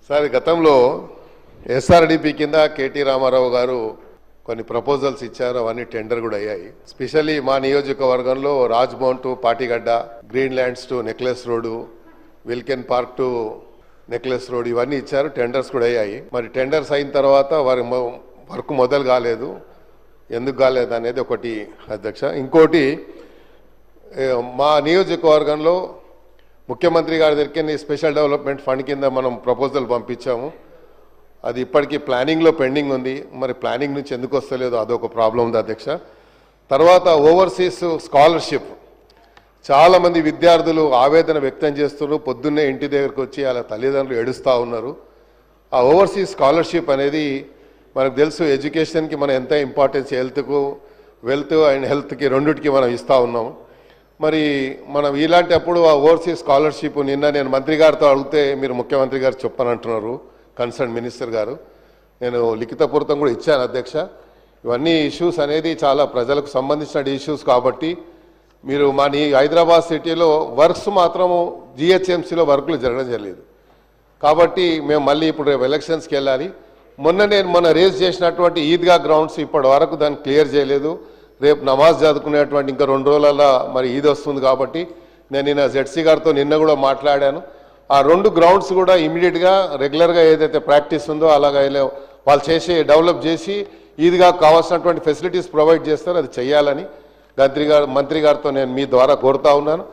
Sir గతంలో SRDP కింద KT Ramarao గారు కొన్ని ప్రపోజల్స్ ఇచ్చారు. అవన్నీ టెండర్ కూడా అయ్యాయి. స్పెషల్లీ మా నియోజకవర్గంలో రాజ్మౌంట్ to Patigadda, green lands to necklace road, విల్కెన్ పార్క్ టు నెక్లెస్ రోడ్ ఇవన్నీ ఇచ్చారు. టెండర్స్ కూడా అయ్యాయి. మరి టెండర్స్ అయిన తర్వాత వారి వర్క్ మొదలు కాలేదు. ఎందుకు కాలేదు అనేది ఒకటి అధ్యక్ష. ఇంకోటి మా నియోజకవర్గంలో ముఖ్యమంత్రి గారి దగ్గరికి స్పెషల్ డెవలప్మెంట్ ఫండ్ కింద మనం ప్రపోజల్ పంపించాము. అది ఇప్పటికీ ప్లానింగ్లో పెండింగ్ ఉంది. మరి ప్లానింగ్ నుంచి ఎందుకు వస్తలేదు అదొక ప్రాబ్లం ఉంది అధ్యక్ష. తర్వాత ఓవర్సీస్ స్కాలర్షిప్ చాలామంది విద్యార్థులు ఆవేదన వ్యక్తం చేస్తున్నారు. పొద్దున్నే ఇంటి దగ్గరకు వచ్చి వాళ్ళ తల్లిదండ్రులు ఏడుస్తూ ఉన్నారు. ఆ ఓవర్సీస్ స్కాలర్షిప్ అనేది మనకు తెలుసు, ఎడ్యుకేషన్కి మనం ఎంత ఇంపార్టెన్స్, వెల్త్ అండ్ హెల్త్కి రెండుటికి మనం ఇస్తూ ఉన్నాం. మరి మనం ఇలాంటి అప్పుడు ఆ ఓవర్సీస్ స్కాలర్షిప్ నిన్న నేను మంత్రి గారితో అడిగితే మీరు ముఖ్యమంత్రి గారు చెప్పనంటున్నారు, కన్సర్న్ మినిస్టర్ గారు. నేను లిఖితపూర్వకం కూడా ఇచ్చాను అధ్యక్ష. ఇవన్నీ ఇష్యూస్ అనేది చాలా ప్రజలకు సంబంధించిన ఇష్యూస్ కాబట్టి మీరు మా హైదరాబాద్ సిటీలో వర్క్స్ మాత్రము జిహెచ్ఎంసీలో వర్కులు జరగడం జరిగలేదు. కాబట్టి మేము మళ్ళీ ఇప్పుడు రేపు ఎలక్షన్స్కి వెళ్ళాలి. మొన్న రేజ్ చేసినటువంటి ఈద్గా గ్రౌండ్స్ ఇప్పటి వరకు దాన్ని క్లియర్ చేయలేదు. రేపు నమాజ్ చదువుకునేటువంటి ఇంకా 2 రోజులలో మరి ఈద్ వస్తుంది కాబట్టి నేను నిన్న జెడ్సీ గారితో నిన్న కూడా మాట్లాడాను. ఆ 2 గ్రౌండ్స్ కూడా ఇమీడియట్గా రెగ్యులర్గా ఏదైతే ప్రాక్టీస్ ఉందో అలాగా వాళ్ళు డెవలప్ చేసి ఈద్గా కావాల్సినటువంటి ఫెసిలిటీస్ ప్రొవైడ్ చేస్తారో అది చేయాలని మంత్రి గారితో నేను మీ ద్వారా కోరుతా ఉన్నాను.